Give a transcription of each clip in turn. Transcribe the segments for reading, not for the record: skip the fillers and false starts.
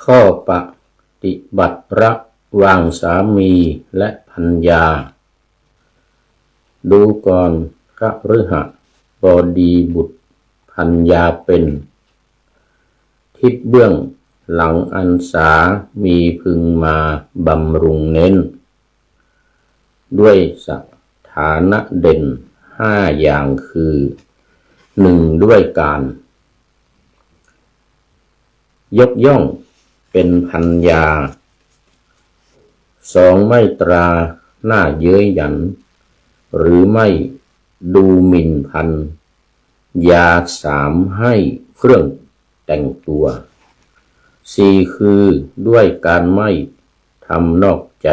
ข้อปฏิบัติระหว่างสามีและภรรยาดูก่อนพฤหัสบดีบุตรภรรยาเป็นทิศเบื้องหลังอันสามีพึงมาบำรุงเน้นด้วยสถานะเด่น5 อย่างคือ 1. ด้วยการยกย่องเป็นภรรยา 2. ไม่ตราหน้าเย้ยหยันหรือไม่ดูหมิ่นภรรยา 3. ให้เครื่องแต่งตัว 4. คือด้วยการไม่ทำนอกใจ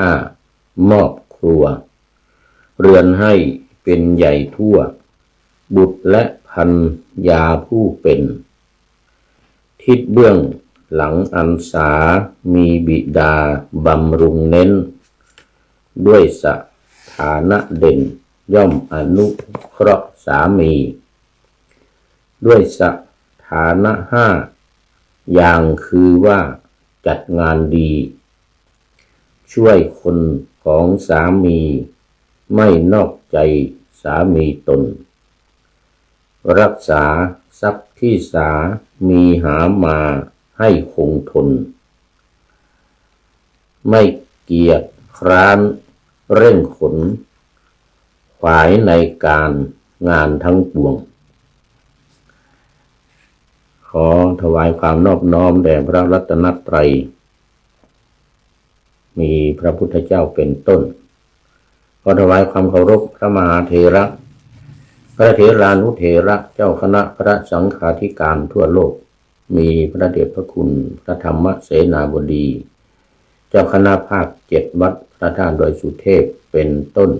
5. มอบครัวเรือนให้เป็นใหญ่ทั่วบุตรและภรรยาผู้เป็นทิศเบื้องหลังอันสามีบิดาบำรุงเน้นด้วยสถานะเด่นย่อมอนุเคราะห์สามีด้วยสถานะ5 อย่างคือว่าจัดงานดีช่วยคนของสามีไม่นอกใจสามีตนรักษาทรัพย์ที่สามีหามาให้คงทนไม่เกียจคร้านเร่งขนขวายในการงานทั้งปวงขอถวายความนอบน้อมแด่พระรัตนตรัยมีพระพุทธเจ้าเป็นต้นขอถวายความเคารพพระมหาเถระพระเถรานุเถระเจ้าคณะพระสังฆาธิการทั่วโลกมีพระเดชพระคุณพระธรรมเสนาบดีเจ้าคณะภาค7วัดพระธาตุดอยสุเทพเป็นต้น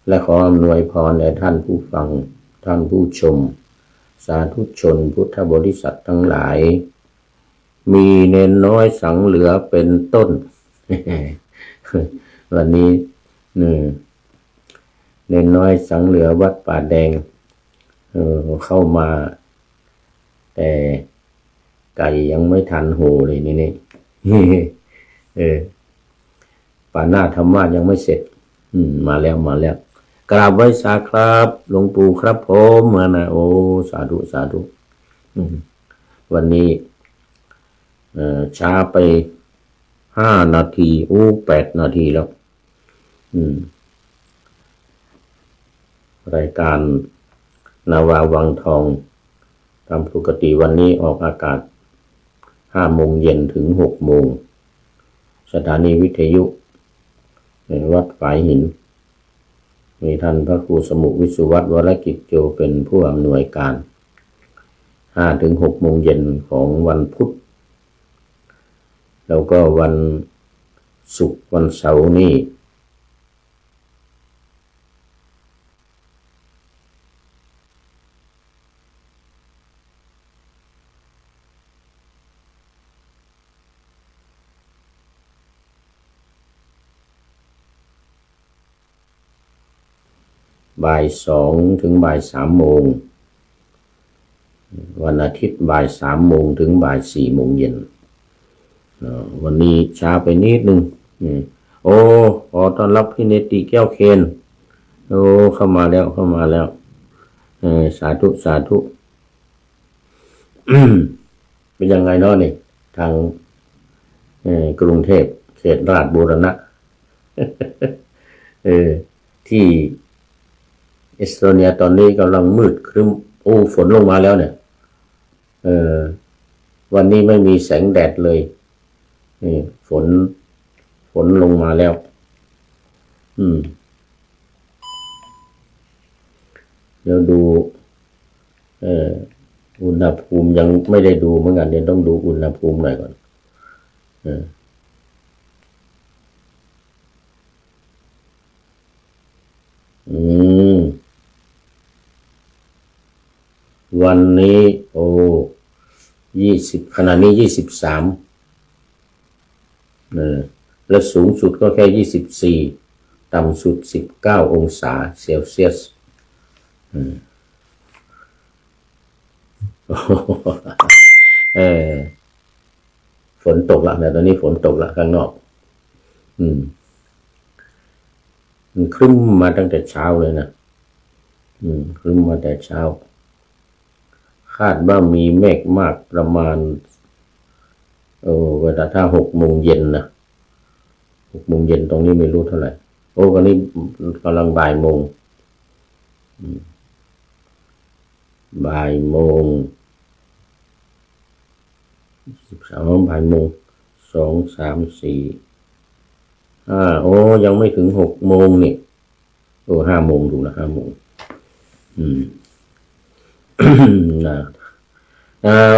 และขออำนวยพรแด่ท่านผู้ฟังท่านผู้ชมสาธุชนพุทธบริษัททั้งหลายมีเนนน้อยสังเหลือเป็นต้น วันนี้เนนน้อยสังเหลือวัดป่าแดงเข้ามาแต่ไก่ยังไม่ทันโหเลยนี่ ป่าหน้าธรรมะยังไม่เสร็จมาแล้วกราบไว้สาครับหลวงปู่ครับผมมานะโอ้สาธุวันนี้ช้าไป5 นาที8 นาทีแล้วรายการนาวาวังทองตามปกติวันนี้ออกอากาศ5 โมงเย็นถึง6 โมงสถานีวิทยุวัดฝายหินมีท่านพระครูสมุวิสุวัตรวรกิจโจเป็นผู้อำนวยการ5 ถึง 6 โมงเย็นของวันพุธแล้วก็วันศุกร์วันเสาร์นี่บ่าย 2 ถึงบ่าย 3 โมงวันอาทิตย์บ่าย 3 โมงถึงบ่าย 4 โมงเย็นวันนี้ช้าไปนิดนึงโอ้ขอต้อนรับพี่เนติแก้วเคนโอ้เข้ามาแล้วสาธุ เป็นยังไงเนาะนี่ทางกรุงเทพเขตราชบูรณะ ที่เอสโตเนียตอนนี้กำลังมืดครึ้มฝนลงมาแล้วเนี่ยวันนี้ไม่มีแสงแดดเลยฝนลงมาแล้วเดี๋ยวดูอุณหภูมิยังไม่ได้ดูเหมือนกันเดี๋ยวต้องดูอุณหภูมิหน่อยก่อนวันนี้20ขณะนี้23และสูงสุดก็แค่24ต่ำสุด19 องศาเซลเซียส ฝนตกละแต่ตอนนี้ฝนตกละข้างนอกมันครึ้มมาตั้งแต่เช้าเลยนะครึ้มมาแต่เช้าคาดว่ามีเมฆมากประมาณเวลาถ้า6 โมงเย็นนะ6 โมงเย็นตรงนี้ไม่รู้เท่าไหร่ตอนนี้กำลังบ่ายโมงบ่ายโมง13บ่ายโมง2 3 4 5ยังไม่ถึง6 โมงนี่5 โมงดูนะ5 โมงนะ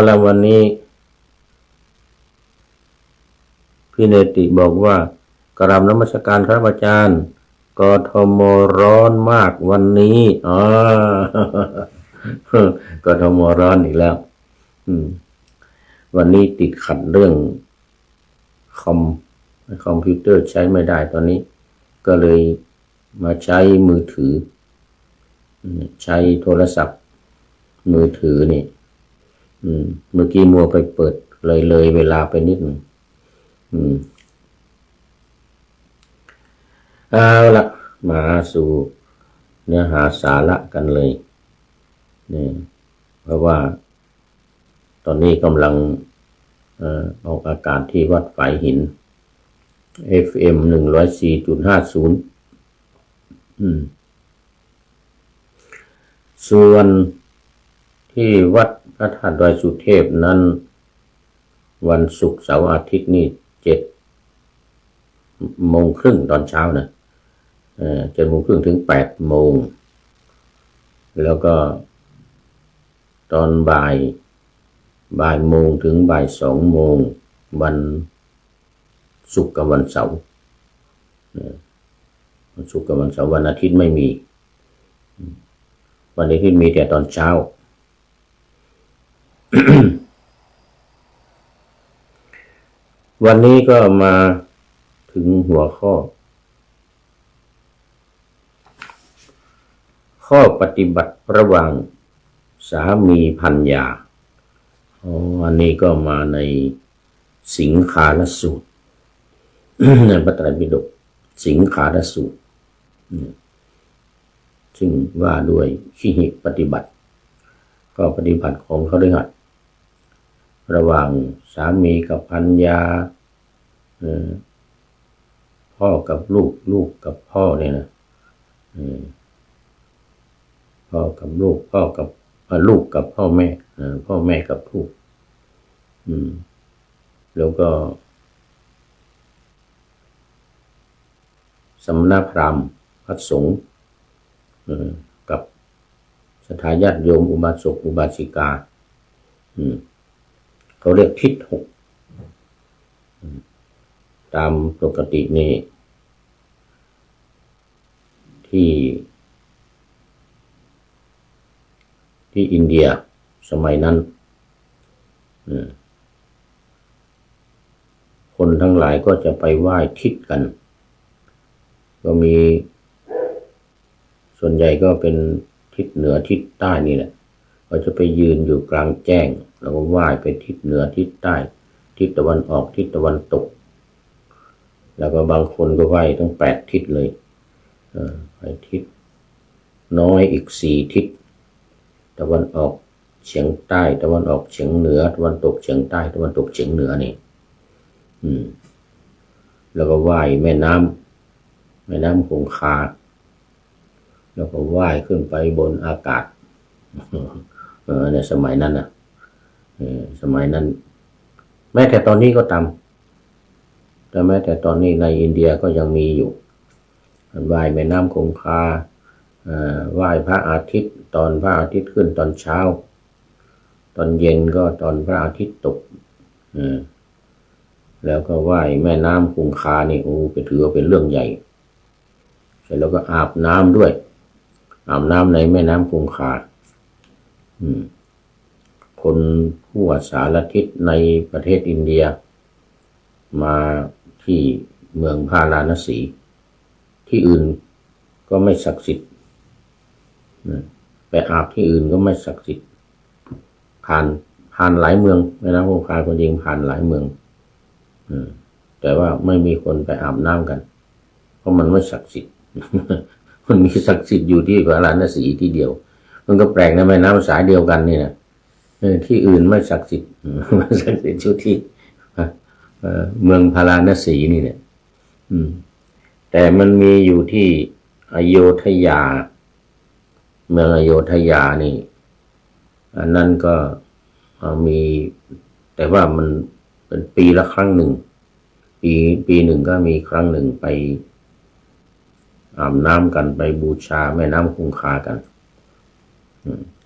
แล้ววันนี้พี่เนติบอกว่ากราบนมัสการครับอาจารย์กทมร้อนมากวันนี้กทมร้อนอีกแล้ววันนี้ติดขัดเรื่องคอมพิวเตอร์ใช้ไม่ได้ตอนนี้ก็เลยมาใช้มือถือใช้โทรศัพท์มือถือนี่เมื่อกี้มัวไปเปิดเลยเวลาไปนิดหนึ่งเอาละมาสู่เนื้อหาสาระกันเลยนี่เพราะว่าตอนนี้กำลังออกอากาศที่วัดฝายหิน FM 104.50ส่วนที่วัดพระธาตุดอยสุเทพนั้นวันศุกร์เสาร์อาทิตย์นี่7:30ตอนเช้านะ7:30ถึง8 โมงแล้วก็ตอนบ่ายโมงถึงบ่าย2 โมงวันศุกร์กับวันเสาร์วันศุกร์กับวันเสาร์วันอาทิตย์ไม่มีวันอาทิตย์มีแต่ตอนเช้า วันนี้ก็มาถึงหัวข้อปฏิบัติระหว่างสามีภรรยาอันนี้ก็มาในสิงคารสูตร ในพระไตรปิฎกสิงคารสูตรซึ่งว่าด้วยขีหิปฏิบัติก็ปฏิบัติของคฤหัสถ์ระหว่างสามีกับภรรยาพ่อกับลูกกับพ่อเนี่ยนะพ่อกับลูกพ่อกับลูกกับพ่อแม่พ่อแม่กับลูกแล้วก็สมณพราหมณ์พระสงฆ์กับศรัทธาญาติโยมอุบาสกอุบาสิกาเขาเรียกทิศ6ตามปกตินี่ที่อินเดียสมัยนั้นคนทั้งหลายก็จะไปไหว้ทิศกันก็มีส่วนใหญ่ก็เป็นทิศเหนือทิศใต้นี่แหละก็จะไปยืนอยู่กลางแจ้งแล้วก็ไหว้ไปทิศเหนือทิศใต้ทิศตะวันออกทิศตะวันตกแล้วก็บางคนก็ไหว้ทั้ง8 ทิศเลยไปทิศน้อยอีก4 ทิศตะวันออกเฉียงใต้ตะวันออกเฉียงเหนือตะวันตกเฉียงใต้ตะวันตกเฉียงเหนือนี่แล้วก็ไหว้แม่น้ำคงคาแล้วก็ว่ายขึ้นไปบนอากาศในสมัยนั้นนะสมัยนั้นแม้แต่ตอนนี้ก็ตามแต่แม้แต่ตอนนี้ในอินเดียก็ยังมีอยู่ว่ายแม่น้ำคงคาว่ายพระอาทิตย์ตอนพระอาทิตย์ขึ้นตอนเช้าตอนเย็นก็ตอนพระอาทิตย์ตกแล้วก็ว่ายแม่น้ำคงคานี่ก็ถือว่าเป็นเรื่องใหญ่เสร็จแล้วก็อาบน้ำด้วยอาบน้ำในแม่น้ำคงคาคนทั่วสารทิศในประเทศอินเดียมาที่เมืองพาราณสีที่อื่นก็ไม่ศักดิ์สิทธิ์ไปอาบที่อื่นก็ไม่ศักดิ์สิทธิ์ผ่านหลายเมืองแม่น้ำคงคาก็ยิงผ่านหลายเมือง แต่ว่าไม่มีคนไปอาบน้ำกัน เพราะมันไม่ศักดิ์สิทธิ์ มันมีศักดิ์สิทธิ์อยู่ที่พระราณสีที่เดียว มันก็แปลกนะแม่น้ำสายเดียวกันนี่นะที่อื่นไม่ศักดิ์สิทธิ์ไม่ศักดิ์สิทธิ์อยู่ที่เมืองพาราณสีนี่เนี่ยแต่มันมีอยู่ที่อโยธยา เมืองอโยธยานี่อันนั้นก็มีแต่ว่ามันเป็นปีละครั้งหนึ่งปีหนึ่งก็มีครั้งหนึ่งไปอาบน้ำกันไปบูชาแม่น้ำคงคากัน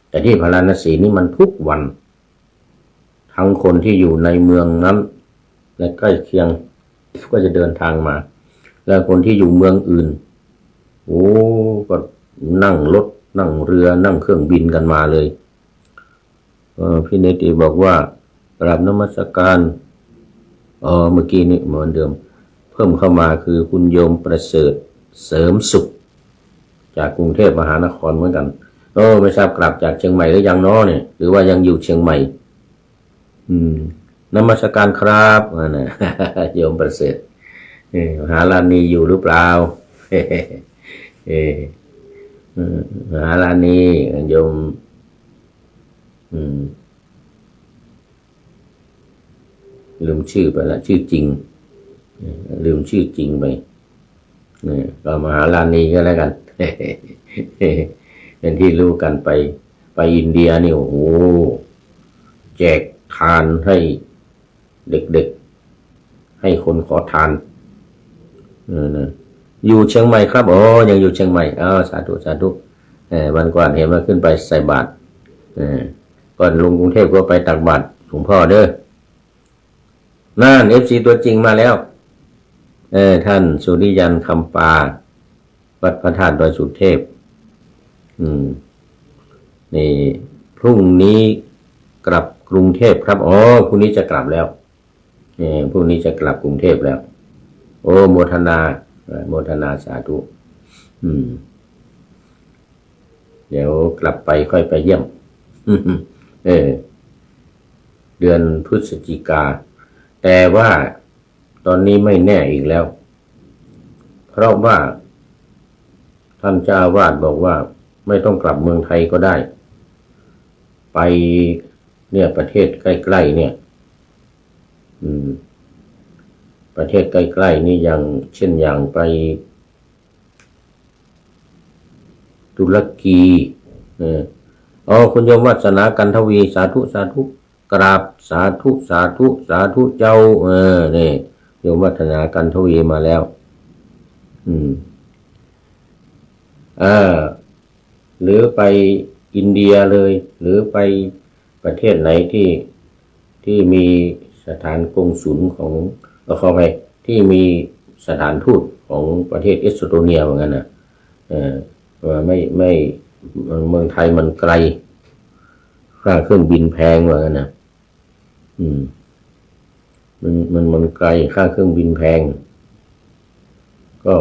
แต่ที่พาราณสีนี่มันทุกวันทั้งคนที่อยู่ในเมืองนั้นและใกล้เคียงก็จะเดินทางมาแล้วคนที่อยู่เมืองอื่นก็นั่งรถนั่งเรือนั่งเครื่องบินกันมาเลยพี่เนติบอกว่ากราบนมัสการเมื่อกี้นี้เหมือนเดิมเพิ่มเข้ามาคือคุณโยมประเสริฐเสริมสุขจากกรุงเทพมหานครเหมือนกันไม่ทราบกลับจากเชียงใหม่หรือยังน้อเนี่ยหรือว่ายังอยู่เชียงใหม่นมัสการครับนะโยมประเสริฐหาลานีอยู่หรือเปล่าหาลานีโยมลืมชื่อไปละชื่อจริงลืมชื่อจริงไปก็มหาลานีก็แล้วกันเป็นที่รู้กันไปอินเดียนี่โอ้โหแจกทานให้เด็กๆให้คนขอทานอยู่เชียงใหม่ครับยังอยู่เชียงใหม่สาธุสาธุวันก่อนเห็นว่าขึ้นไปใส่บาตรก่อนลงกรุงเทพก็ไปตักบาตรหลวงพ่อเด้อนั่น FC ตัวจริงมาแล้วท่านสุริยันคำปาวัดพระธาตุดอยสุเทพนี่พรุ่งนี้กลับกรุงเทพครับพรุ่งนี้จะกลับแล้วพรุ่งนี้จะกลับกรุงเทพแล้วโมทนาสาธุเดี๋ยวกลับไปค่อยไปเยี่ยมเดือนพฤศจิกาแต่ว่าตอนนี้ไม่แน่อีกแล้วเพราะว่าท่านเจ้าอาวาสบอกว่าไม่ต้องกลับเมืองไทยก็ได้ไปเนี่ยประเทศใกล้ๆเนี่ยประเทศใกล้ๆนี่อย่างเช่นอย่างไปตุรกีคุณโยมวัฒนากันทวีสาธุสาธุกราบสาธุสาธุสาธุเจ้านี่โยมวัฒนากันทวีมาแล้วหรือไปอินเดียเลยหรือไปประเทศไหนที่มีสถานกงสุลของขอไปที่มีสถานทูตของประเทศเอสโตเนียเหมือนกันนะว่าไม่เมืองไทยมันไกลค่าเครื่องบินแพงเหมือนกันนะมันไกลค่าเครื่องบินแพงก็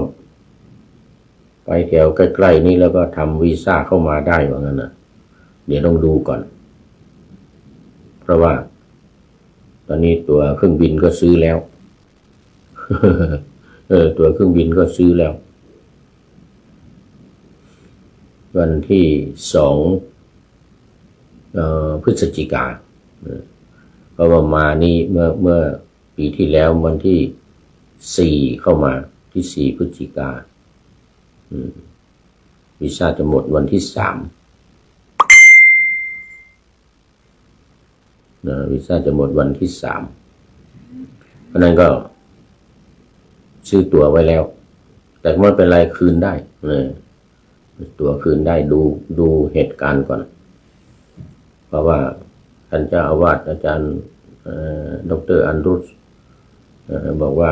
ไปแถวใกล้ๆนี้แล้วก็ทำวีซ่าเข้ามาได้เหมือนกันนะเดี๋ยวต้องดูก่อนเพราะว่าตอนนี้ตัวเครื่องบินก็ซื้อแล้ว ตัวเครื่องบินก็ซื้อแล้ววันที่2พฤศจิกาเพราะว่ามานี่เมื่อปีที่แล้ววันที่4เข้ามาที่4พฤศจิกาวีซ่าจะหมดวันที่3วีซ่าจะหมดวันที่3เพราะนั้นก็ซื้อตั๋วไว้แล้วแต่ไม่เป็นไรคืนได้ตั๋วคืนได้ดูเหตุการณ์ก่อนเพราะว่าท่านเจ้าอาวาสอาจารย์ดร.อันรุสบอกว่า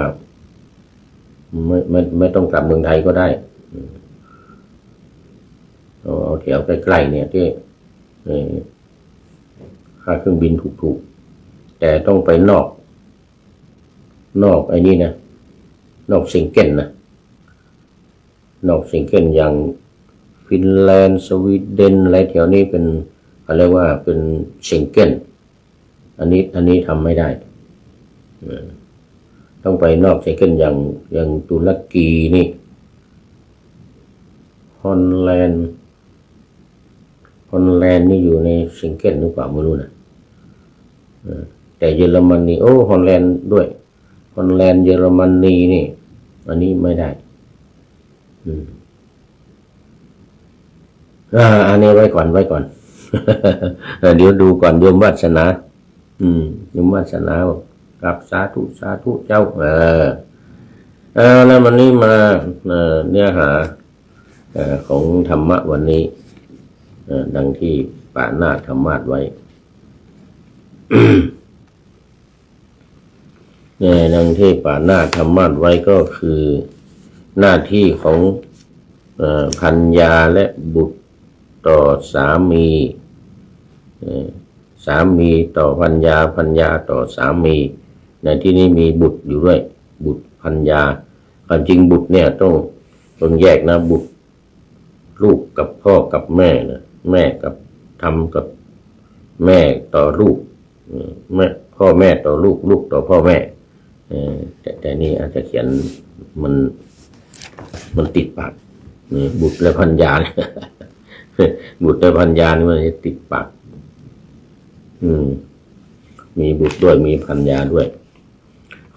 ไม่ต้องกลับเมืองไทยก็ได้เอาแถวใกล้ๆเนี่ยที่ค่าเครื่องบินถูกๆแต่ต้องไปนอกไอ้นี่นะนอกเชงเก้นนะนอกเชงเก้นอย่างฟินแลนด์สวีเดนอะไรแถวนี้เป็นอะไรว่าเป็นเชงเก้นอันนี้ทำไม่ได้ ต้องไปนอกเชงเก้นอย่างตุรกีนี่ฮอลแลนด์นี่อยู่ในเชงเก้นหรือเปล่าไม่รู้นะแต่เยอรมนีฮอลแลนด์ด้วยฮอลแลนด์เยอรมนีนี่อันนี้ไม่ได้อันนี้ไว้ก่อน เดี๋ยวดูก่อนโยมวาสนาโยมวาสนาบอกกับสาธุเจ้าแล้ววันนี้มาเนื้อหาของธรรมะวันนี้ดังที่ปานาธรรมาสไว้ ดังที่ปานาธรรมาสไว้ก็คือหน้าที่ของภรรยาและบุตรต่อสามีต่อภรรยาต่อสามีในที่นี้มีบุตรอยู่ด้วยบุตรภรรยาความจริงบุตรเนี่ยต้องแยกนะบุตรลูกกับพ่อกับแม่นะแม่กับทำกับแม่ต่อลูกแม่พ่อแม่ต่อลูกต่อพ่อแม่แต่นี่อาจจะเขียนมันติดปากนี่บุตรและภรรยา บุตรและภรรยานี่มันจะติดปากมีบุตรด้วยมีภรรยาด้วย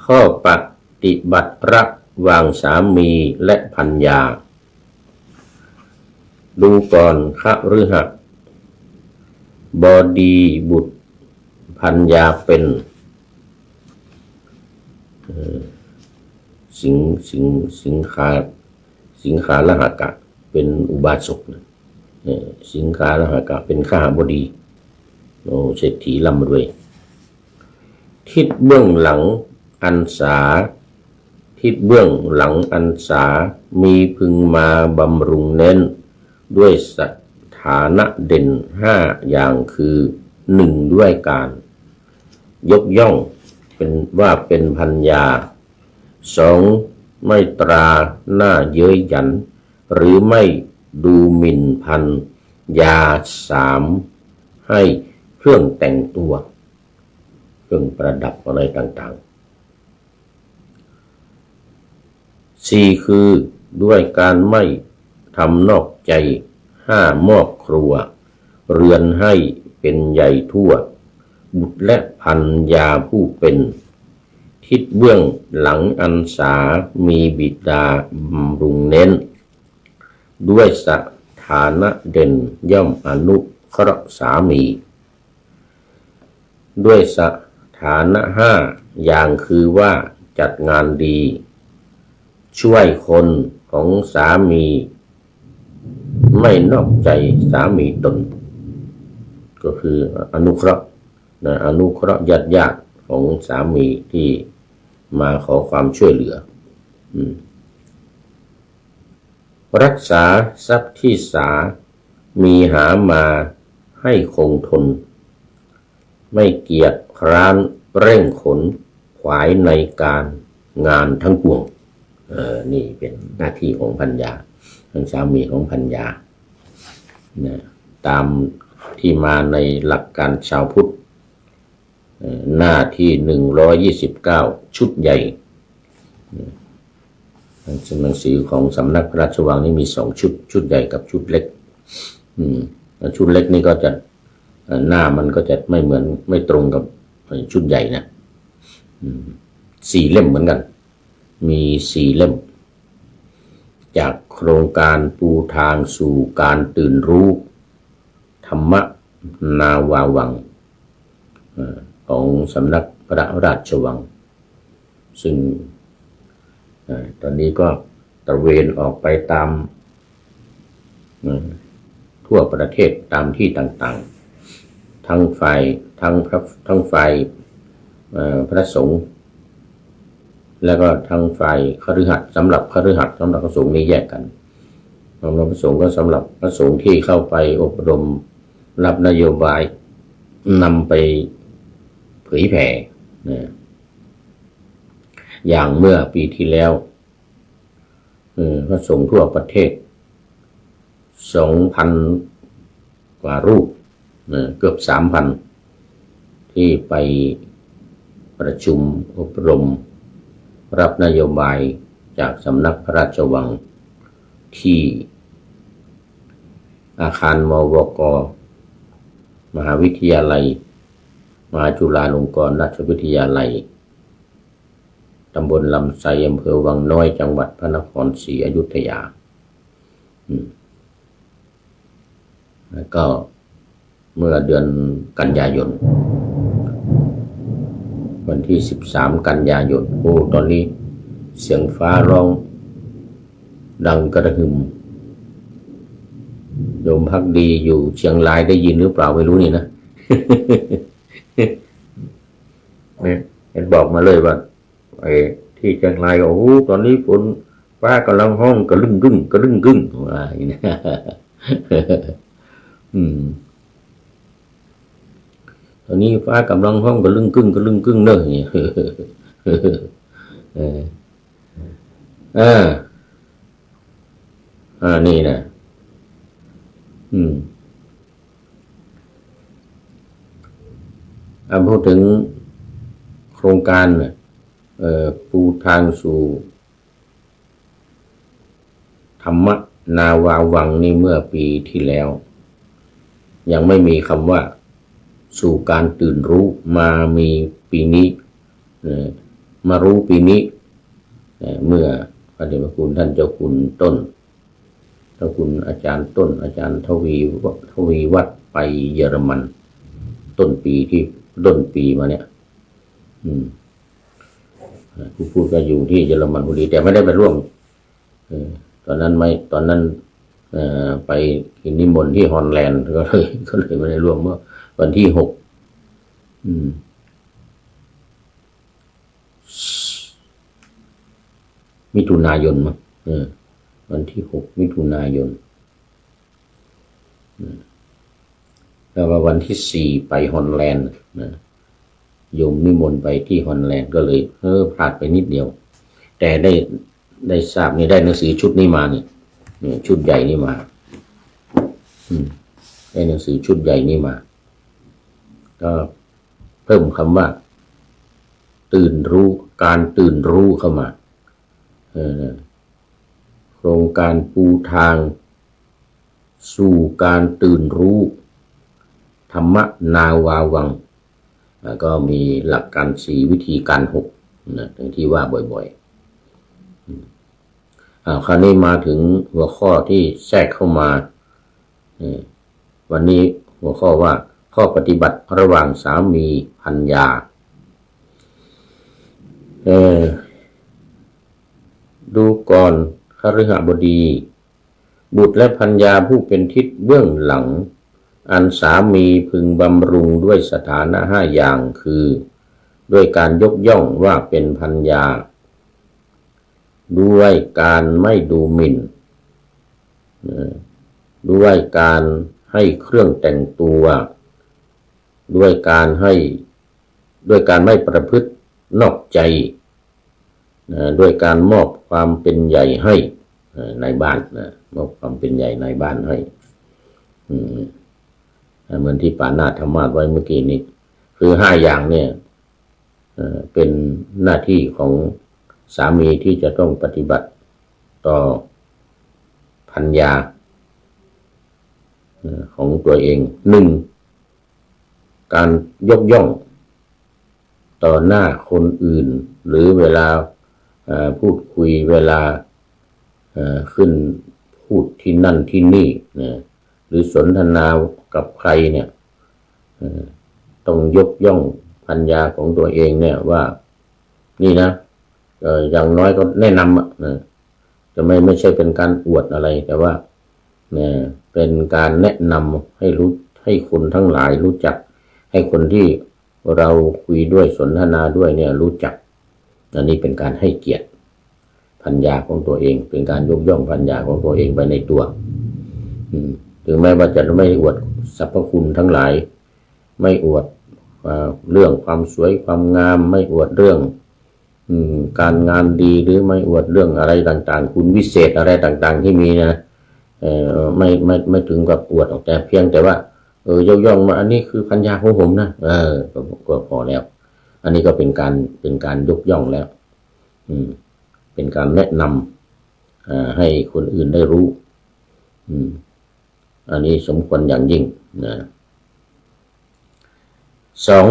ข้อปฏิบัติระหว่างสามีและภรรยาดูก่อนคฤหัสถ์บดีบุตรภรรยาเป็นสิงคาลหกะเป็นอุบาสกสิงคาลหกะเป็นข้าบดีเศรษฐีร่ำรวยทิศเบื้องหลังอันสามีพึงมาบำรุงเน้นด้วยสถานะเด่น5อย่างคือ1ด้วยการยกย่องเป็นภรรยา2ไม่ตราหน้าเย้ยหยันหรือไม่ดูหมิ่นภรรยา3ให้เครื่องแต่งตัวเครื่องประดับอะไรต่างๆ4คือด้วยการไม่ทำนอกใจ5มอบครัวเรือนให้เป็นใหญ่ทั่วบุตรและภรรยาผู้เป็นทิศเบื้องหลังอันสามีบิดาบำรุงเน้นด้วยสถานะเด่นย่อมอนุเคราะห์สามีด้วยสถานะ5อย่างคือว่าจัดงานดีช่วยคนของสามีไม่นอกใจสามีตนก็คืออนุเคราะห์ญาติของสามีที่มาขอความช่วยเหลือรักษาทรัพย์ที่สามีหามาให้คงทนไม่เกียจคร้านเร่งขนขวายในการงานทั้งปวงนี่เป็นหน้าที่ของภรรยาของสามีของภรรยาตามที่มาในหลักการชาวพุทธหน้าที่129ชุดใหญ่หนังสือของสำนักพระราชวังนี่มี2ชุดใหญ่กับชุดเล็กชุดเล็กนี่ก็จะหน้ามันก็จะไม่ตรงกับชุดใหญ่นะ4เล่มเหมือนกันมี4เล่มจากโครงการปูทางสู่การตื่นรู้ธรรมนาวาวังของสำนักพระราชวังซึ่งตอนนี้ก็ตระเวนออกไปตามทั่วประเทศตามที่ต่างๆทั้งฝ่ายพระสงฆ์แล้วก็ทั้งฝ่ายคฤหัสถ์สำหรับคฤหัสถ์สำหรับพระสงฆ์นี่แยกกันสำหรับพระสงฆ์ก็สำหรับพระสงฆ์ที่เข้าไปอบรมรับนโยบายนำไปเผยแผ่อย่างเมื่อปีที่แล้วพระสงฆ์ทั่วประเทศ 2,000 กว่ารูปเกือบ 3,000 ที่ไปประชุมอบรม รับนโยบายจากสำนักพระราชวังที่อาคารมวก.มหาวิทยาลัยมหาจุฬาลงกรณราชวิทยาลัยตำบลลำไทรอำเภอวังน้อยจังหวัดพระนครศรีอยุธยาแล้วก็เมื่อเดือนกันยายนวันที่13กันยายนตอนนี้เสียงฟ้าร้องดังกระหึ่มโยมภักดีอยู่เชียงรายได้ยินหรือเปล่าไม่รู้นี่นะเห็นบอกมาเลยว่าไอ้ที่เชียงรายตอนนี้ฝนฟ้ากำลังห้องกระลึ่งกึ่งกระลึ่งกึ่งอย่างนี้นะตอนนี้ฟ้ากำลังห้องกระลึ่งกึ่งกระลึ่งกึ่งเนอะนี่นี่นะพูดถึงโครงการปูทางสู่ธรรมนาวาวังนี่เมื่อปีที่แล้วยังไม่มีคำว่าสู่การตื่นรู้มามีปีนี้มารู้ปีนี้เมื่อพระเดชพระคุณท่านเจ้าคุณต้นเจ้าคุณอาจารย์ต้นอาจารย์ทวีวัฒน์ไปเยอรมันต้นปีมาเนี่ยผู้พูดก็อยู่ที่เยอรมันพอดีแต่ไม่ได้ไปร่วมตอนนั้นไปกินนิมนต์ที่ฮอลแลนด์ก็เลยไม่ได้ร่วมเมื่อวันที่6มิถุนายนมั้งวันที่6มิถุนายนแล้ววันที่4ไปฮอลแลนด์โยมนิมนต์ไปที่ฮอลแลนด์ก็เลยพลาดไปนิดเดียวแต่ได้ทราบนี่ได้หนังสือชุดนี้มาเนี่ยชุดใหญ่นี่มาได้หนังสือชุดใหญ่นี่มาก็เพิ่มคำว่าตื่นรู้การตื่นรู้เข้ามาโครงการปูทางสู่การตื่นรู้ธรรมนาวาวังก็มีหลักการ4วิธีการ6นะที่ว่าบ่อยๆคราวนี้มาถึงหัวข้อที่แทรกเข้ามาวันนี้หัวข้อว่าข้อปฏิบัติระหว่างสามีภรรยาดูก่อนคฤหบดีบุตรและภรรยาผู้เป็นทิศเบื้องหลังอันสามีพึงบำรุงด้วยสถานะ5อย่างคือด้วยการยกย่องว่าเป็นภรรยาด้วยการไม่ดูหมิ่นด้วยการให้เครื่องแต่งตัวด้วยการไม่ประพฤตินอกใจด้วยการมอบความเป็นใหญ่ให้ในบ้านมอบความเป็นใหญ่ในบ้านให้เหมือนที่ปานาธรรมาสไว้เมื่อกี้นี้คือ5อย่างเนี่ยเป็นหน้าที่ของสามีที่จะต้องปฏิบัติต่อภรรยาของตัวเอง1การยกย่องต่อหน้าคนอื่นหรือเวลาพูดคุยเวลาขึ้นพูดที่นั่นที่นี่หรือสนทนากับใครเนี่ยต้องยกย่องภรรยาของตัวเองเนี่ยว่านี่นะอย่างน้อยก็แนะนำจะไม่ใช่เป็นการอวดอะไรแต่ว่าเป็นการแนะนำให้คนทั้งหลายรู้จักให้คนที่เราคุยด้วยสนทนาด้วยเนี่ยรู้จักอันนี้เป็นการให้เกียรติภรรยาของตัวเองเป็นการยกย่องภรรยาของตัวเองไปในตัวถึงแม้ว่าจะไม่อวดสรรพคุณทั้งหลายไม่อวดเรื่องความสวยความงามไม่อวดเรื่องการงานดีหรือไม่อวดเรื่องอะไรต่างๆคุณวิเศษอะไรต่างๆที่มีนะไม่ถึงกับอวดออกแต่เพียงแต่ว่ายกย่องมาอันนี้คือภรรยาของผมนะก็พอแล้วอันนี้ก็เป็นการยกย่องแล้ว เป็นการแนะนำให้คนอื่นได้รู้อันนี้สมควรอย่างยิ่งนะสอง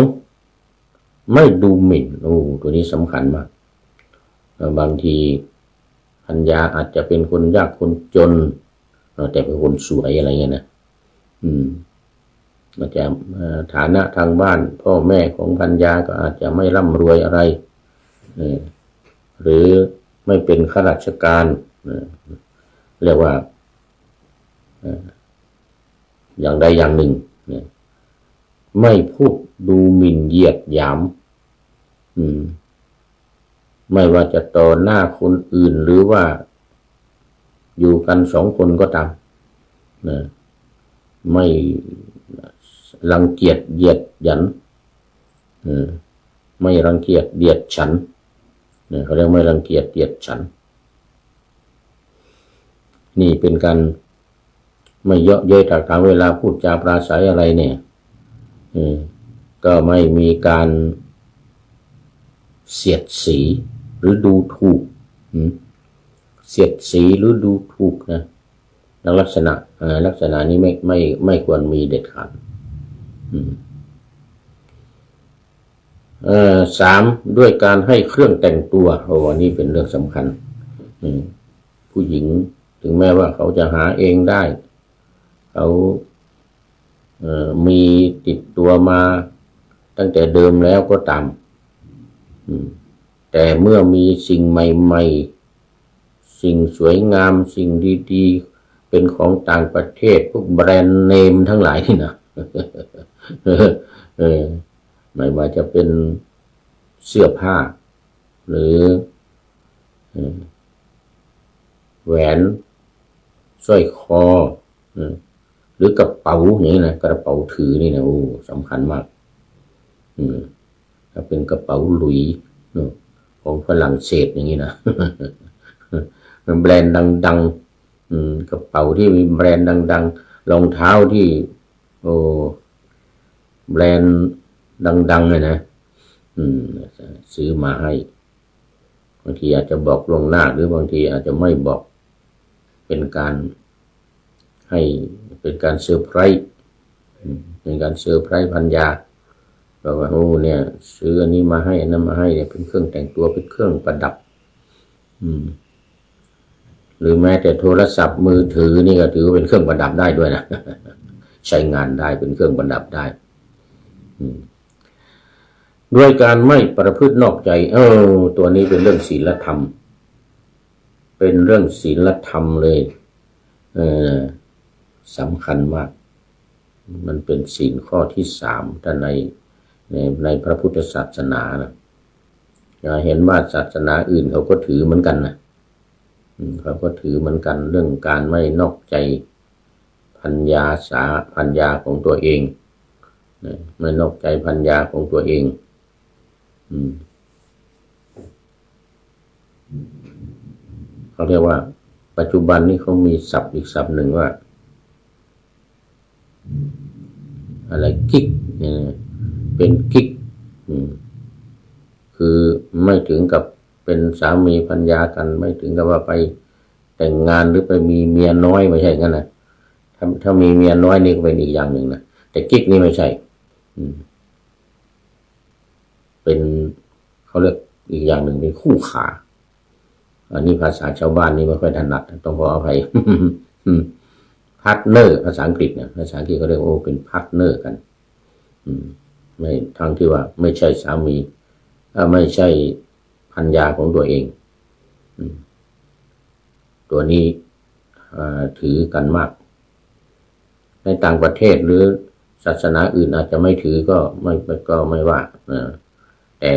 ไม่ดูหมิ่นตัวนี้สำคัญมากบางทีภรรยาอาจจะเป็นคนยากคนจนแต่เป็นคนสวยอะไรเงี้ยนะอาจจะฐานะทางบ้านพ่อแม่ของภรรยาก็อาจจะไม่ร่ำรวยอะไรหรือไม่เป็นข้าราชการเรียกว่าอย่างใดอย่างหนึ่งไม่พูดดูหมิ่นเหยียดหยามไม่ว่าจะต่อหน้าคนอื่นหรือว่าอยู่กันสองคนก็ตามไม่รังเกียจเหยียดหยันไม่รังเกียจเดียดฉันเขาเรียกไม่รังเกียจเดียดฉันนี่เป็นการไม่เยาะเย้ยตากตามเวลาพูดจาปราศัยอะไรเนี่ยก็ไม่มีการเสียดสีหรือดูถูกเสียดสีหรือดูถูกนะลักษณะนี้ไม่ควรมีเด็ดขาดสามด้วยการให้เครื่องแต่งตัวอันนี้เป็นเรื่องสำคัญผู้หญิงถึงแม้ว่าเขาจะหาเองได้เขามีติดตัวมาตั้งแต่เดิมแล้วก็ตามแต่เมื่อมีสิ่งใหม่ๆสิ่งสวยงามสิ่งดีๆเป็นของต่างประเทศพวกแบรนด์เนมทั้งหลายนี่นะไม่ว่าจะเป็นเสื้อผ้าหรือแหวนสร้อยคอหรือกระเป๋าอย่างนี้นะกระเป๋าถือนี่นะสำคัญมากถ้าเป็นกระเป๋าหลุยของฝรั่งเศสอย่างนี้นะแบรนด์ดังๆกระเป๋าที่มีแบรนด์ดังๆรองเท้าที่แบรนด์ดังๆเลยนะซื้อมาให้บางทีอาจจะบอกล่วงหน้าหรือบางทีอาจจะไม่บอกเป็นการให้เป็นการเซอร์ไพรส์เป็นการเซอร์ไพรส์ภรรยาบอกว่าเนี่ยซื้ออันนี้มาให้อันนั้นมาให้เนี่ยเป็นเครื่องแต่งตัวเป็นเครื่องประดับหรือแม้แต่โทรศัพท์มือถือนี่ก็ถือเป็นเครื่องประดับได้ด้วยนะใช้งานได้เป็นเครื่องประดับได้ด้วยการไม่ประพฤตินอกใจตัวนี้เป็นเรื่องศีลธรรมเป็นเรื่องศีลธรรมเลยสำคัญมากมันเป็นศีลข้อที่สามถ้าในพระพุทธศาสนานะเห็นว่าศาสนาอื่นเขาก็ถือเหมือนกันนะเขาก็ถือเหมือนกันเรื่องการไม่นอกใจภรรยาของตัวเองไม่นอกใจภรรยาของตัวเองเขาเรียกว่าปัจจุบันนี้เขามีศัพท์อีกศัพท์หนึ่งว่าอะไรกิ๊กเป็นกิ๊กคือไม่ถึงกับเป็นสามีภรรยากันไม่ถึงกับว่าไปแต่งงานหรือไปมีเมียน้อยไม่ใช่งั้นนะถ้ามีเมียน้อยนี่ก็เป็นอีกอย่างหนึ่งนะแต่กิ๊กนี่ไม่ใช่เป็นเขาเรียกอีกอย่างหนึ่งเป็นคู่ขาอันนี้ภาษาชาวบ้านนี่ไม่ค่อยถนัดต้องขออภัยพาร์ทเนอร์ภาษาอังกฤษเนี่ยภาษาอังกฤษเขาเรียกเป็นพาร์ทเนอร์กันไม่ทั้งที่ว่าไม่ใช่สามีไม่ใช่ภรรยาของตัวเองตัวนี้ถือกันมากในต่างประเทศหรือศาสนาอื่นอาจจะไม่ถือก็ไม่ว่าแต่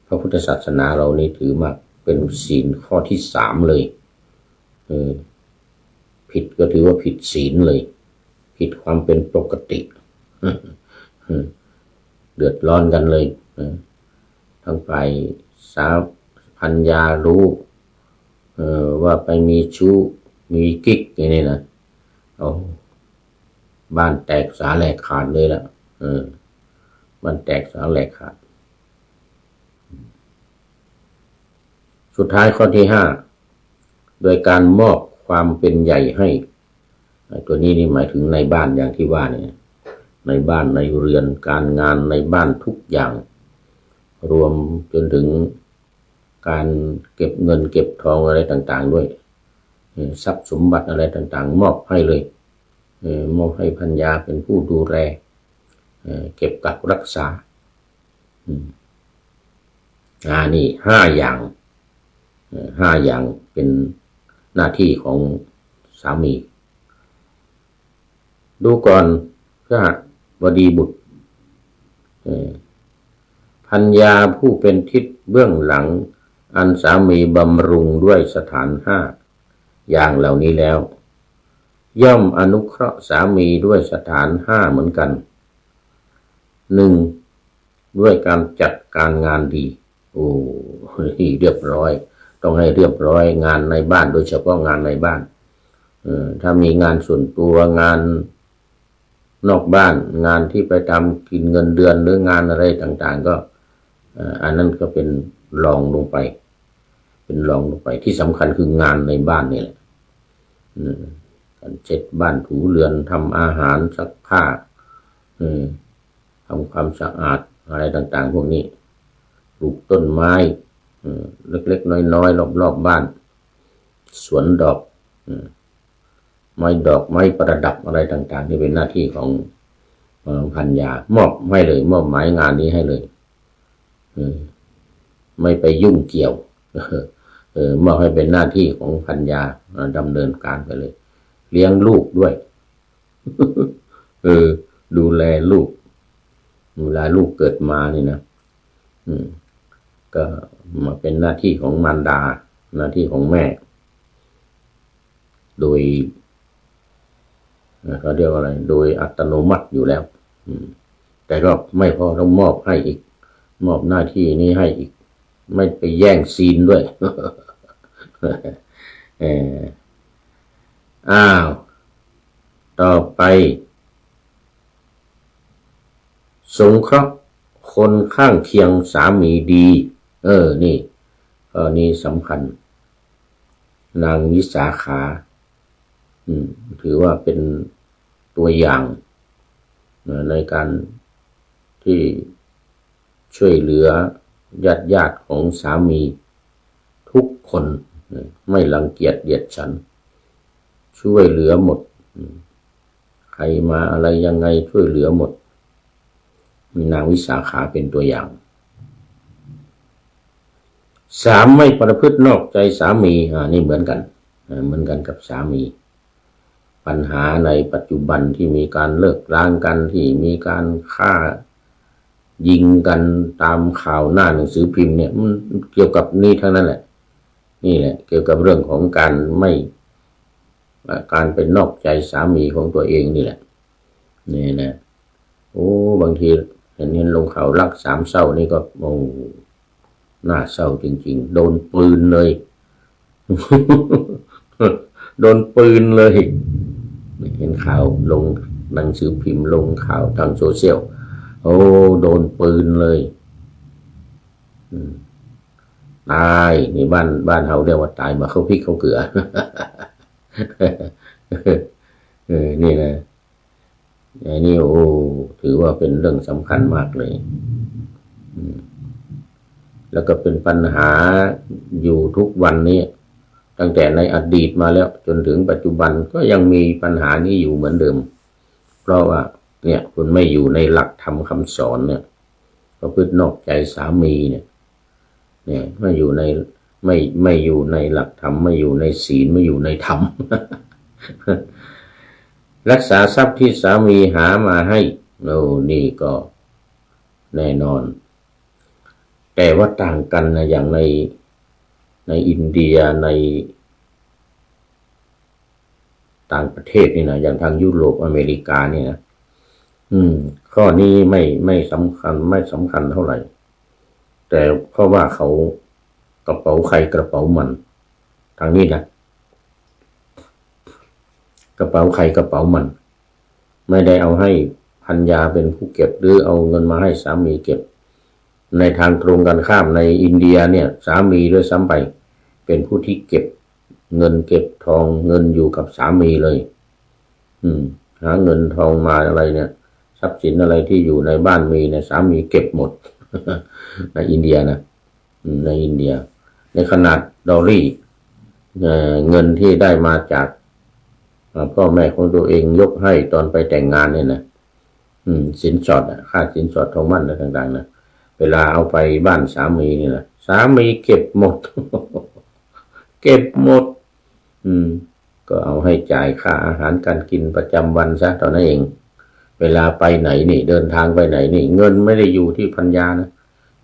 พระพุทธศาสนาเรานี่ถือมากเป็นศีลข้อที่สามเลยผิดก็ถือว่าผิดศีลเลยผิดความเป็นปกติเดือดร้อนกันเลยทั้งฝ่ายสาวภรรยารู้ว่าไปมีชู้มีกิ๊กอย่างนี้นะบ้านแตกสาแหลกขาดเลยละบ้านแตกสาแหลกขาด สุดท้ายข้อที่ห้าโดยการมอบความเป็นใหญ่ให้ตัวนี้นี่หมายถึงในบ้านอย่างที่ว่าเนี่ยในบ้านในเรือนการงานในบ้านทุกอย่างรวมจนถึงการเก็บเงินเก็บทองอะไรต่างๆด้วยทรัพย์สมบัติอะไรต่างๆมอบให้เลยมอบให้ภรรยาเป็นผู้ดูแลเก็บกักรักษานี่ห้าอย่างเป็นหน้าที่ของสามีดูก่อนพระบดีบุตรภรรยาผู้เป็นทิศเบื้องหลังอันสามีบำรุงด้วยสถานห้าอย่างเหล่านี้แล้วย่อมอนุเคราะห์สามีด้วยสถานห้าเหมือนกันหนึ่งด้วยการจัดการงานดีเรียบร้อยต้องให้เรียบร้อยงานในบ้านโดยเฉพาะงานในบ้านถ้ามีงานส่วนตัวงานนอกบ้านงานที่ไปทำกินเงินเดือนหรืองานอะไรต่างๆก็อันนั้นก็เป็นรองลงไปที่สำคัญคืองานในบ้านนี่แหละการเช็ดบ้านถูเรือนทำอาหารซักผ้าทำความสะอาดอะไรต่างๆพวกนี้ปลูกต้นไม้เล็กๆน้อยๆรอบๆบ้านสวนดอกไม้ประดับอะไรต่างๆที่เป็นหน้าที่ของภรรยามอบให้เลยมอบหมายงานนี้ให้เลยไม่ไปยุ่งเกี่ยวมอบให้เป็นหน้าที่ของภรรยาดำเนินการไปเลยเลี้ยงลูกด้วยดูแลลูกเวลาลูกเกิดมานี่นะก็มาเป็นหน้าที่ของมารดาหน้าที่ของแม่โดยเขาเรียกว่าอะไรโดยอัตโนมัติอยู่แล้วแต่ก็ไม่พอต้องมอบให้อีกมอบหน้าที่นี้ให้อีกไม่ไปแย่งซีนด้วยต่อไปสงเคราะห์คนข้างเคียงสามีดีนี่ข้อนี้สำคัญนางวิสาขาถือว่าเป็นตัวอย่างในการที่ช่วยเหลือญาติของสามีทุกคนไม่รังเกียจเดียดฉันช่วยเหลือหมดใครมาอะไรยังไงช่วยเหลือหมดมีนางวิสาขาเป็นตัวอย่างสามไม่ประพฤตินอกใจสามีนี่เหมือนกันกับสามีปัญหาในปัจจุบันที่มีการเลิกร้างกันที่มีการฆ่ายิงกันตามข่าวหน้าหนังสือพิมพ์เนี่ยมันเกี่ยวกับนี่ทั้งนั้นแหละนี่แหละเกี่ยวกับเรื่องของการเป็นนอกใจสามีของตัวเองนี่แหละนี่นะบางทีเห็นลงข่าวรักสามเศร้านี่ก็น่าเศร้าจริงๆโดนปืนเลย โดนปืนเลยเห็นข่าวลงหนังสือพิมพ์ลงข่าวทางโซเชียลโดนปืนเลยตายนี่บ้านเฮาเรียกว่าตายมาเข้าพริกเข้าเกลือ นี่นะนี่ถือว่าเป็นเรื่องสำคัญมากเลยแล้วก็เป็นปัญหาอยู่ทุกวันนี้ตั้งแต่ในอดีตมาแล้วจนถึงปัจจุบันก็ยังมีปัญหานี้อยู่เหมือนเดิมเพราะว่าเนี่ยคุณไม่อยู่ในหลักธรรมคำสอนเนี่ยประพฤตินอกใจสามีเนี่ยไม่อยู่ในหลักธรรมไม่อยู่ในศีลไม่อยู่ในธรรม รักษาทรัพย์ที่สามีหามาให้นี่ก็แน่นอนแต่ว่าต่างกันนะอย่างในอินเดียในต่างประเทศนี่นะอย่างทางยุโรปอเมริกาเนี่ยนะข้อนี้ไม่สำคัญเท่าไหร่แต่เพราะว่าเขากระเป๋าใครกระเป๋ามันทางนี้นะกระเป๋าใครกระเป๋ามันไม่ได้เอาให้ภรรยาเป็นผู้เก็บหรือเอาเงินมาให้สามีเก็บในทางตรงกันข้ามในอินเดียเนี่ยสามีด้วยซ้ำไป เป็นผู้ที่เก็บเงินเก็บทองเงินอยู่กับสามีเลยหาเงินทองมาอะไรเนี่ยทรัพย์สินอะไรที่อยู่ในบ้านมีเนี่ยสามีเก็บหมด ในอินเดียนะในอินเดียในขนาดดอลลี่เงินที่ได้มาจากพ่อแม่ของตัวเองยกให้ตอนไปแต่งงานเนี่ยนะสินสอดค่าสินสอดทองมั่นอะไรต่างๆนะเวลาเอาไปบ้านสามีนี่นะสามีเก็บหมด เก็บหมดก็เอาให้จ่ายค่าอาหารการกินประจำวันซะตอนนั้นเองเวลาไปไหนนี่เดินทางไปไหนนี่เงินไม่ได้อยู่ที่ภรรยานะ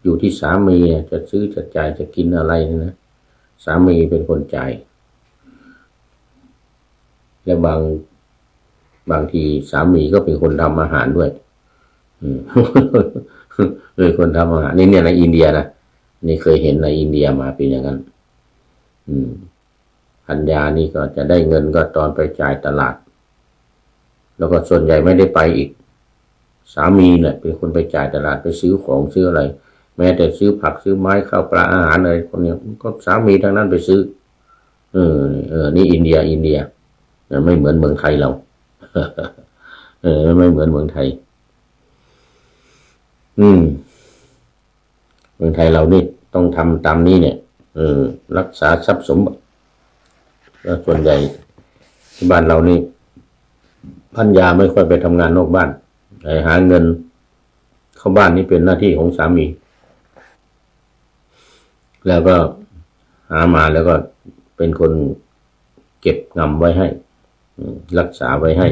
อยู่ที่สามีจะซื้อจะจ่ายจะกินอะไรนะสามีเป็นคนจ่ายและบางทีสามีก็เป็นคนทำอาหารด้วยเป็นคนทำอาหารนี่เนี่ยในอินเดียนะนี่เคยเห็นในอินเดียมาเป็นอย่างนั้นภรรยานี่ก็จะได้เงินก็ตอนไปจ่ายตลาดแล้วก็ส่วนใหญ่ไม่ได้ไปอีกสามีเนี่ยเป็นคนไปจ่ายตลาดไปซื้อของซื้ออะไรแม้แต่ซื้อผักซื้อไม้ข้าวปลาอาหารอะไรคนนี้ก็สามีทั้งนั้นไปซื้อนี่อินเดียไม่เหมือนเมืองไทยเรา ไม่เหมือนเมืองไทยเมืองไทยเรานี่ต้องทำตามนี้เนี่ยรักษาทรัพย์สมบัติส่วนใหญ่ที่บ้านเรานี่ภรรยาไม่ค่อยไปทำงานนอกบ้านไปหาเงินเข้าบ้านนี่เป็นหน้าที่ของสามีแล้วก็หามาแล้วก็เป็นคนเก็บงำไว้ให้รักษาไว้ให้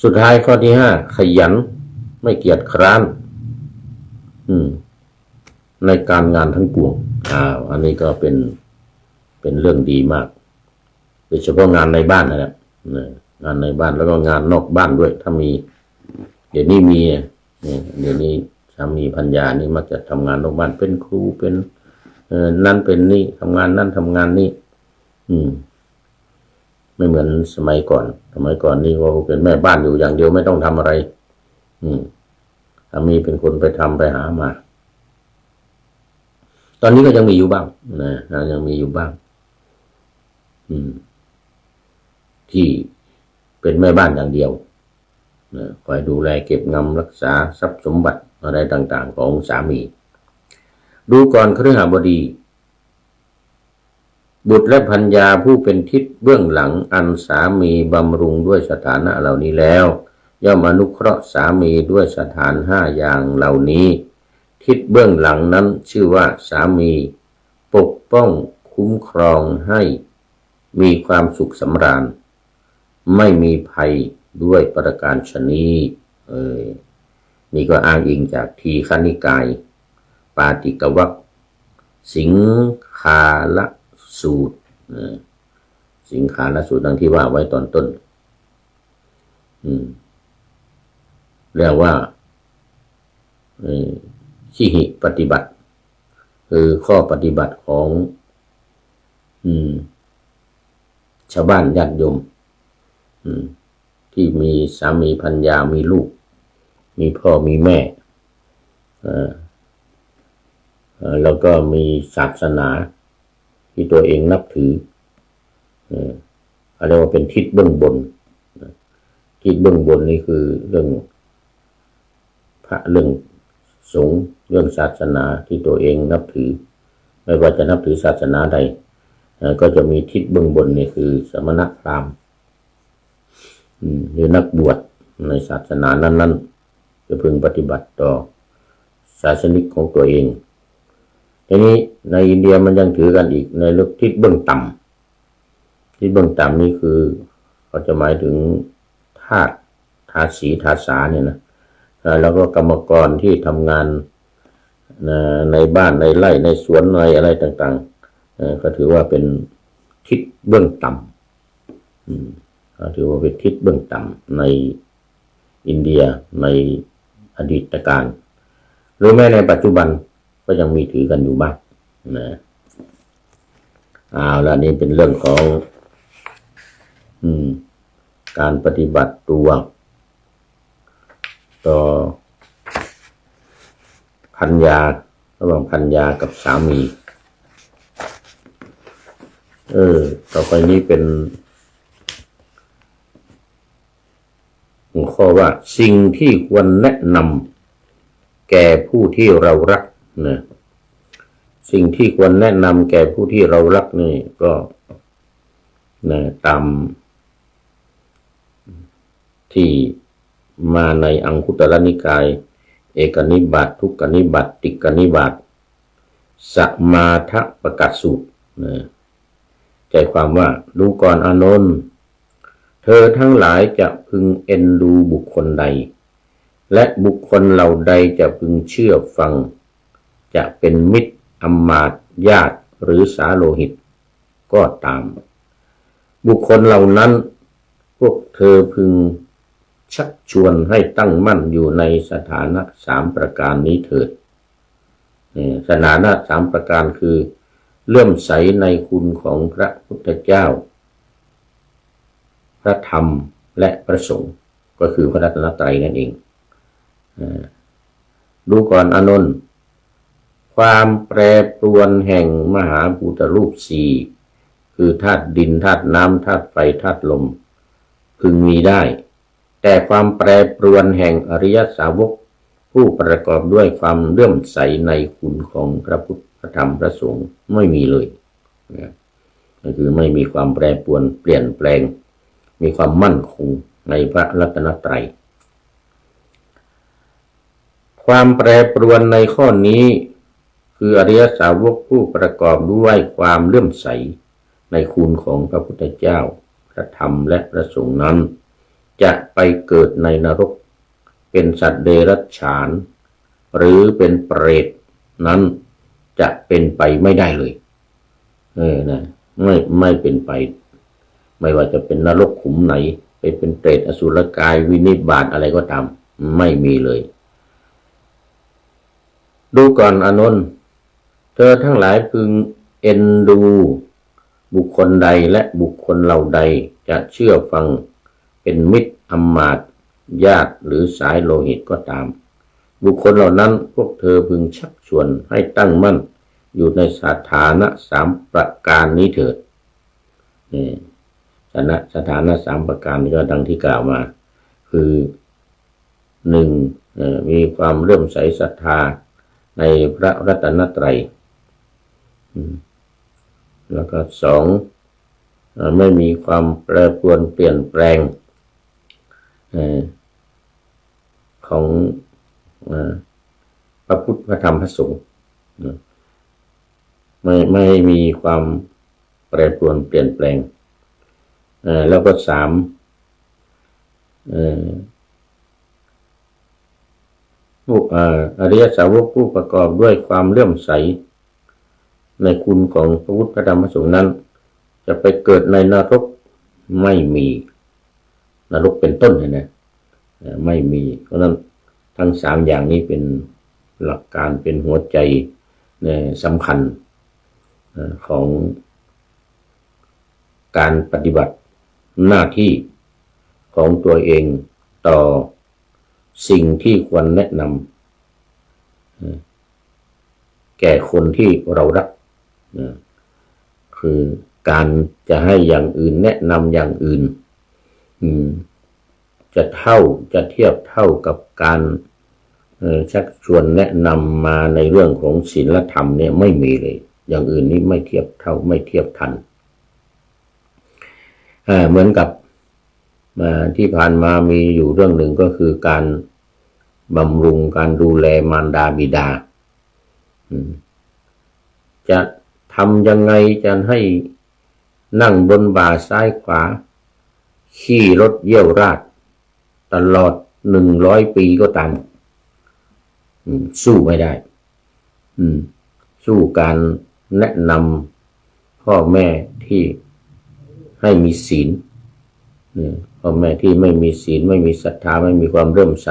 สุดท้ายข้อที่5ขยันไม่เกียจคร้านในการงานทั้งปวงอันนี้ก็เป็นเรื่องดีมากโดยเฉพาะงานในบ้านนะครับงานในบ้านแล้วก็งานนอกบ้านด้วยถ้ามีเดี๋ยวนี้มีเดี๋ยวนี้สามีภรรยานี่มักจะทำงานนอกบ้านเป็นครูเป็นนั่นเป็นนี่ทำงานนั่นทำงานนี่ไม่เหมือนสมัยก่อนนี่ว่าเป็นแม่บ้านอยู่อย่างเดียวไม่ต้องทำอะไรสามีเป็นคนไปทำไปหามาตอนนี้ก็ยังมีอยู่บ้างนะยังมีอยู่บ้างที่เป็นแม่บ้านอย่างเดียวคอยดูแลเก็บงำรักษาทรัพย์สมบัติอะไรต่างๆของสามีดูก่อนคฤหบดีบุตรและภรรยาผู้เป็นทิศเบื้องหลังอันสามีบำรุงด้วยสถานะเหล่านี้แล้วย่อมอนุเคราะห์สามีด้วยสถาน5อย่างเหล่านี้ทิศเบื้องหลังนั้นชื่อว่าสามีปกป้องคุ้มครองให้มีความสุขสำราญไม่มีภัยด้วยประการฉนี้นี่ก็อ้างอิงจากทีฆนิกายปาติกวรรคสิงคาลสูตรสิงคาลสูตรดังที่ว่าไว้ตอนต้นเรียกว่าชิหิปฏิบัติคือข้อปฏิบัติของชาวบ้านญาติโยมที่มีสามีภรรยามีลูกมีพ่อมีแม่แล้วก็มีศาสนาที่ตัวเองนับถือเรียกว่าเป็นทิศเบื้องบนทิศเบื้องบนนี่คือเรื่องพระเรื่องสงฆ์เรื่องศาสนาที่ตัวเองนับถือไม่ว่าจะนับถือศาสนาใดก็จะมีทิศเบื้องบนนี่คือสมณพราหมณ์หรือนักบวชในศาสนานั้นๆจะพึงปฏิบัติต่อศาสนิกของตัวเองทีนี้ในอินเดียมันยังถือกันอีกในลักษณะทิศเบื้องต่ำทิศเบื้องต่ำนี่คือเขาจะหมายถึงทาสีทาสาเนี่ยนะแล้วก็กรรมกรที่ทำงานในบ้านในไร่ในสวนในอะไรต่างๆก็ถือว่าเป็นทิศเบื้องต่ำถือว่าเป็นทิศเบื้องต่ำในอินเดียในอดีตการหรือแม้ในปัจจุบันก็ยังมีถือกันอยู่บ้างนะแล้วนี่เป็นเรื่องของการปฏิบัติตัวต่อภรรยาระหว่างภรรยากับสามี ต่อไปนี้เป็นหัวข้อว่าสิ่งที่ควรแนะนำแก่ผู้ที่เรารักนะสิ่งที่ควรแนะนำแก่ผู้ที่เรารักนี่ก็นะตามที่มาในอังคุตรนิกายเอกนิบาตทุกกนิบาตติกนิบาตสัมมาทปกัสสูตรนะใจความว่าดูก่อนอานนท์เธอทั้งหลายจะพึงเอ็นดูบุคคลใดและบุคคลเหล่าใดจะพึงเชื่อฟังจะเป็นมิตรอำมาตย์ญาติหรือสาโลหิตก็ตามบุคคลเหล่านั้นพวกเธอพึงชักชวนให้ตั้งมั่นอยู่ในสถานะ3ประการนี้เถิดสถานะ3ประการคือเลื่อมใสในคุณของพระพุทธเจ้าพระธรรมและพระสงฆ์ก็คือพระรัตนตรัยนั่นเองดูก่อนอานนท์ความแปรปรวนแห่งมหาภูตรูป4คือธาตุดินธาตุน้ำธาตุไฟธาตุลมพึงมีได้แต่ความแปรปรวนแห่งอริยสาวกผู้ประกอบด้วยความเลื่อมใสในคุณของพระพุทธพระธรรมพระสงฆ์ไม่มีเลยก็คือไม่มีความแปรปรวนเปลี่ยนแปลงมีความมั่นคงในพระรัตนตรัยความแปรปรวนในข้อนี้คืออริยสาวกผู้ประกอบด้วยความเลื่อมใสในคุณของพระพุทธเจ้าพระธรรมและพระสงฆ์นั้นจะไปเกิดในนรกเป็นสัตว์เดรัจฉานหรือเป็นเปรตนั้นจะเป็นไปไม่ได้เลยไม่เป็นไปไม่ว่าจะเป็นนรกขุมไหนไปเป็นเปรตอสุรกายวินิบาตอะไรก็ตามไม่มีเลยดูก่อนอานนท์เธอทั้งหลายพึงเอ็นดูบุคคลใดและบุคคลเหล่าใดจะเชื่อฟังเป็นมิตรอำมาตย์ญาติหรือสายโลหิตก็ตามบุคคลเหล่านั้นพวกเธอพึงชักชวนให้ตั้งมั่นอยู่ในสถานะ3ประการนี้เถิดสถานะ3ประการนี้ก็ดังที่กล่าวมาคือ1มีความเลื่อมใสศรัทธาในพระรัตนตรัยแล้วก็2ไม่มีความแปรปรวนเปลี่ยนแปลงของพระพุทธพระธรรมพระสงฆ์ไม่มีความแปรปรวนเปลี่ยนแปลงแล้วก็3อริยสาวกผู้ประกอบด้วยความเลื่อมใสในคุณของพระพุทธพระธรรมพระสงฆ์นั้นจะไปเกิดในนรกไม่มีนรกเป็นต้นนะไม่มีเพราะนั้นทั้ง3อย่างนี้เป็นหลักการเป็นหัวใจสำคัญของการปฏิบัติหน้าที่ของตัวเองต่อสิ่งที่ควรแนะนำแก่คนที่เรารักคือการจะให้อย่างอื่นแนะนำอย่างอื่นจะเทียบเท่ากับการชักชวนแนะนำมาในเรื่องของศีลธรรมเนี่ยไม่มีเลยอย่างอื่นนี้ไม่เทียบเท่าไม่เทียบทันเหมือนกับที่ผ่านมามีอยู่เรื่องหนึ่งก็คือการบำรุงการดูแลมารดาบิดาจะทำยังไงจะให้นั่งบนบ่าซ้ายขวาขี่รถเยี่ยวราดตลอด100 ปีก็ตามสู้ไม่ได้สู้การแนะนำพ่อแม่ที่ให้มีศีลพ่อแม่ที่ไม่มีศีลไม่มีศรัทธาไม่มีความเลื่อมใส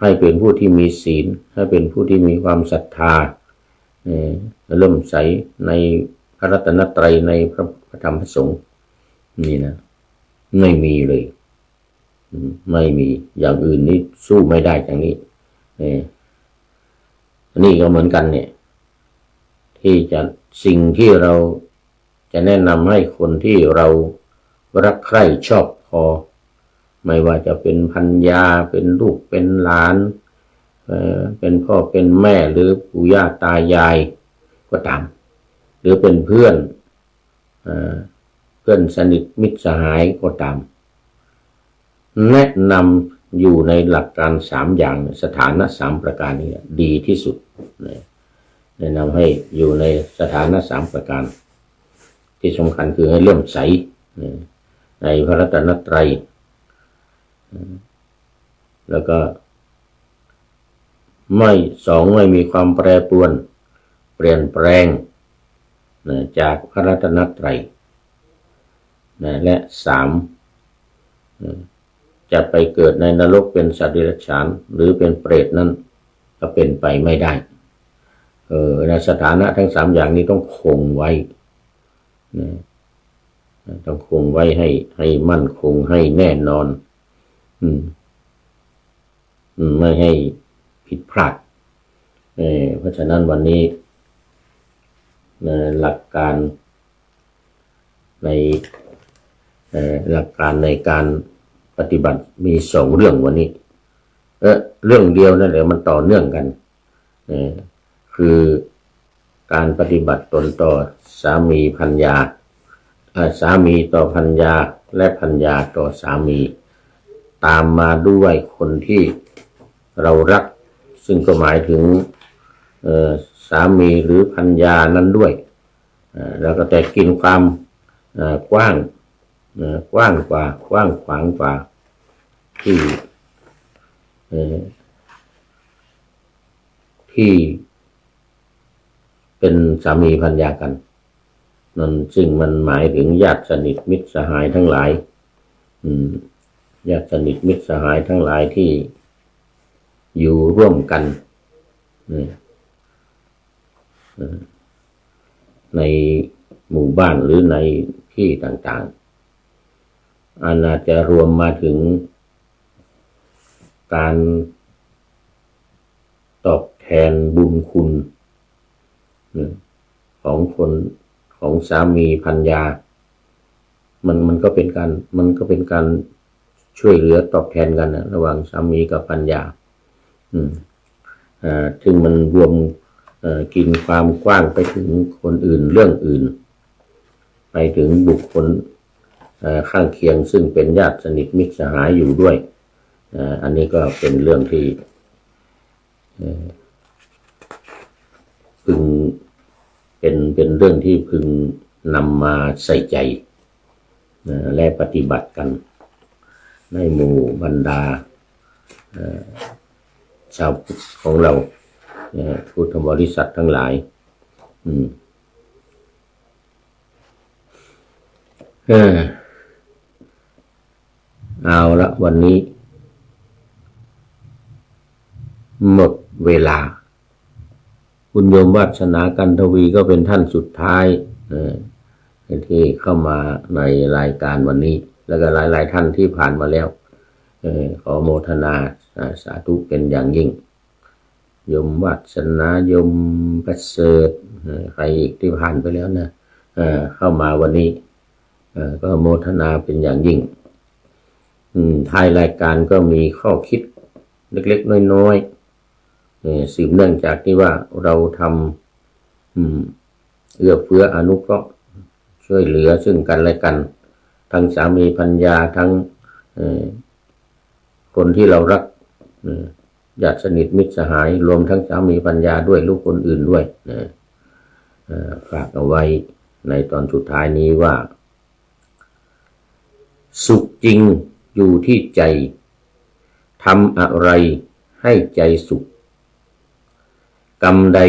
ให้เป็นผู้ที่มีศีลให้เป็นผู้ที่มีความศรัทธาเลื่อมใสในพระรัตนตรัยในพระธรรมพระสงฆ์นี่นะไม่มีเลยไม่มีอย่างอื่นนี่สู้ไม่ได้อย่างนี้นี่ก็เหมือนกันเนี่ยที่จะสิ่งที่เรา จะแนะนำให้คนที่เรารักใคร่ชอบพอไม่ว่าจะเป็นภรรยาเป็นลูกเป็นหลานเป็นพ่อเป็นแม่หรือปู่ย่าตายายก็ตามหรือเป็นเพื่อนสนิทมิตรสหายก็ตามแนะนำอยู่ในหลักการ3อย่างสถานะ3ประการนี้ดีที่สุดแนะนำให้อยู่ในสถานะ3ประการที่สำคัญคือให้เลื่อมใสในพระรัตนตรัยแล้วก็ไม่มีความแปรปรวนเปลี่ยนแปลงจากพระรัตนตรัยและ3จะไปเกิดในนรกเป็นสัตว์เดรัจฉานหรือเป็นเปรตนั้นก็เป็นไปไม่ได้ในสถานะทั้ง3อย่างนี้ต้องคงไว้ต้องคงไว้ให้มั่นคงให้แน่นอนไม่ให้ผิดพลาดเพราะฉะนั้นวันนี้หลักการในการปฏิบัติมี2เรื่องวันนี้เรื่องเดียวนั่นแหละมันต่อเนื่องกันคือการปฏิบัติตนต่อสามีภรรยาสามีต่อภรรยาและภรรยาต่อสามีตามมาด้วยคนที่เรารักซึ่งก็หมายถึงสามีหรือภรรยานั้นด้วยแล้วก็แต่กินความกว้างกว้างกว่ากว้างขวางกว่าที่เป็นสามีภรรยากันนั่นซึ่งมันหมายถึงญาติสนิทมิตรสหายทั้งหลายญาติสนิทมิตรสหายทั้งหลายที่อยู่ร่วมกันในหมู่บ้านหรือในที่ต่างๆอาจจะรวมมาถึงการตอบแทนบุญคุณของสามีภรรยามันก็เป็นการช่วยเหลือตอบแทนกันระหว่างสามีกับภรรยาซึ่งมันรวมกินความกว้างไปถึงคนอื่นเรื่องอื่นไปถึงบุคคลข้างเคียงซึ่งเป็นญาติสนิทมิตรสหายอยู่ด้วยอันนี้ก็เป็นเรื่องที่พึงเป็นเรื่องที่พึงนำมาใส่ใจและปฏิบัติกันในหมู่บรรดาชาวพุทธของเราพุทธบริษัททั้งหลายเอาละวันนี้หมดเวลาคุณโยมวาสนากันทวีก็เป็นท่านสุดท้ายที่เข้ามาในรายการวันนี้แล้วก็หลายๆท่านที่ผ่านมาแล้วขอโมทนาสาธุเป็นอย่างยิ่งโยมวาสนาโยมประเสริฐใครอีกที่ผ่านไปแล้วนะเข้ามาวันนี้ก็โมทนาเป็นอย่างยิ่งท้ายรายการก็มีข้อคิดเล็กๆน้อยๆสืบเนื่องจากที่ว่าเราทำเอื้อเฟื้ออนุเคราะห์ช่วยเหลือซึ่งกันและกันทั้งสามีภรรยาทั้งคนที่เรารักญาติสนิทมิตรสหายรวมทั้งสามีภรรยาด้วยลูกคนอื่นด้วยฝากเอาไว้ในตอนสุดท้ายนี้ว่าสุขจริงอยู่ที่ใจทำอะไรให้ใจสุขกรรมใด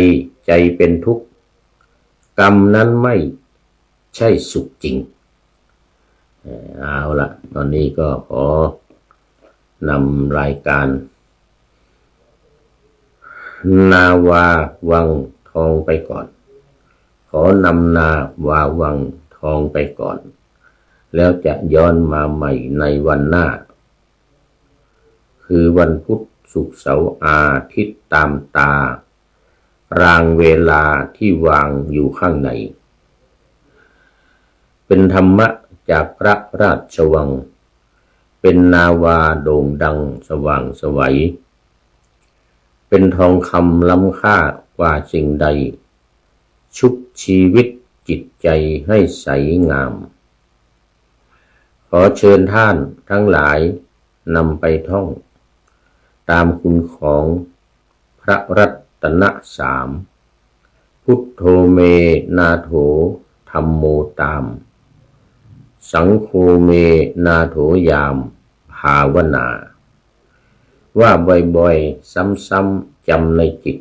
ใจเป็นทุกข์กรรมนั้นไม่ใช่สุขจริงเอาละตอนนี้ก็ขอนำรายการนาวาวังทองไปก่อนขอนำนาวาวังทองไปก่อนแล้วจะย้อนมาใหม่ในวันหน้าคือวันพุธศุกร์เสาร์อาทิตย์ตามตารางเวลาที่วางอยู่ข้างใน เป็นธรรมะจากพระราชวังเป็นนาวาโด่งดังสว่างไสวเป็นทองคำล้ำค่ากว่าสิ่งใดชุบชีวิตจิตใจให้ใสงามขอเชิญท่านทั้งหลายนำไปท่องตามคุณของพระรัตนสามพุทโธเมนาโถธัมโมตามสังโฆเมนาโถยามภาวนาว่าบ่อยๆซ้ำๆจำในจิต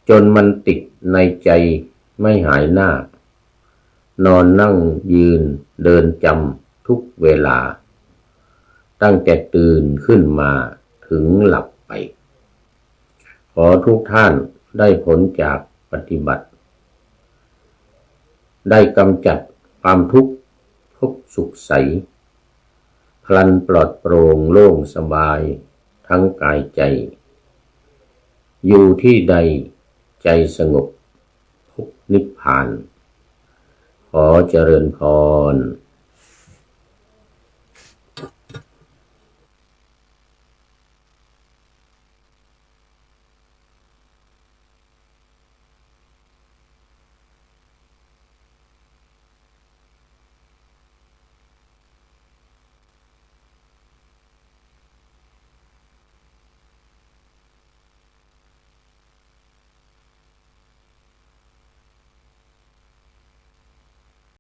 จนมันติดในใจไม่หายหน้านอนนั่งยืนเดินจำทุกเวลาตั้งแต่ตื่นขึ้นมาถึงหลับไปขอทุกท่านได้ผลจากปฏิบัติได้กำจัดความทุกข์พบสุขใสพลันปลอดโปร่งโล่งสบายทั้งกายใจอยู่ที่ใดใจสงบพบนิพพานขอเจริญพร